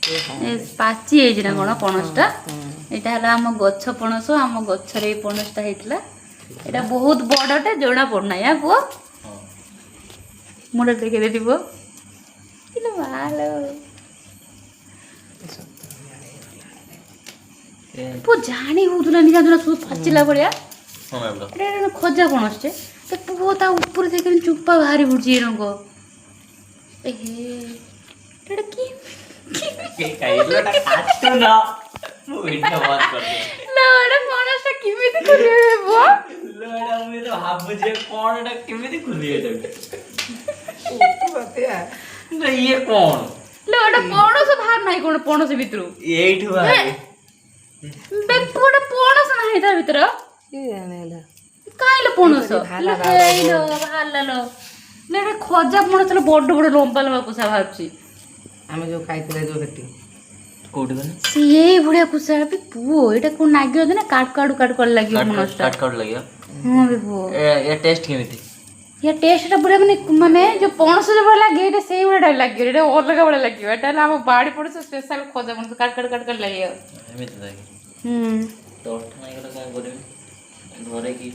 ପାଚି ହେଇଛି ନା କଣ ପଣସଟା? ଏଇଟା ହେଲା ଆମ ଗଛ ପଣସ, ଆମ ଗଛରେ ଏଇ ପଣସଟା ହେଇଥିଲା। ଏଇଟା ବହୁତ ବଡଟେ ଜଣା ପଡୁନାହିଁ ଆ ପୁଅ। ମୁଣ୍ଡ ଦେଖେଇ ଦେଲି ପୁଅ। କିଲୋ ମାଲୋ ପୁଅ ଜାଣି ହଉଥିଲାନି ଯାହା ସବୁ ପାଚିଲା ଭଳିଆ। ଏଇଟା ଖଜା ପଣସଟେ। ପୁଅ ତା ଉପରେ ଦେଖିନି ଚୋପା ବାହାରି ପଡୁଛି ଏ ରଙ୍ଗ। ଏହେ ଏଟା କି ପଣସଟା କେମିତି ଖୋଲିବେ ପୁଅ? ଇଏ କଣ लो एटा पणस बाहर नाही कोण पणस भितरू ଏଇଠୁ ବାହାରେ बेपुडा पणस नाही ता भितर କି ଜାଣିଲା काइले पणस हेलो बाहरलालो ले रे खजा पणस लो बड बड लंबा लंबा कुसा बाहरची ଆମେ ଯୋଉ ଖାଇଥିଲେ ଯୋଉ ସେଠି କୋଉଠି ଗଲେ ସିଏ ଭଳିଆ କୁସା ବି ପୁଅ ଏଟା କୋଉ ନାଗିବ ନା କାଟ କାଟ ଲାଗିବ ପଣସଟା କାଟ ଲାଗିବ ହଁ ବେ ପୁଅ ଏ ଟେଷ୍ଟ କେମିତି ये टेस्ट टा बड़े माने जो पणस जो बड़ा लगे एटा सेई बड़ा लगे एटा अलग बड़ा लगे एटा हम बाड़ी पड़े स्पेशल खोजा पणस काट लगे एमिति लागे हम तो ठनाई गला का करे घरे की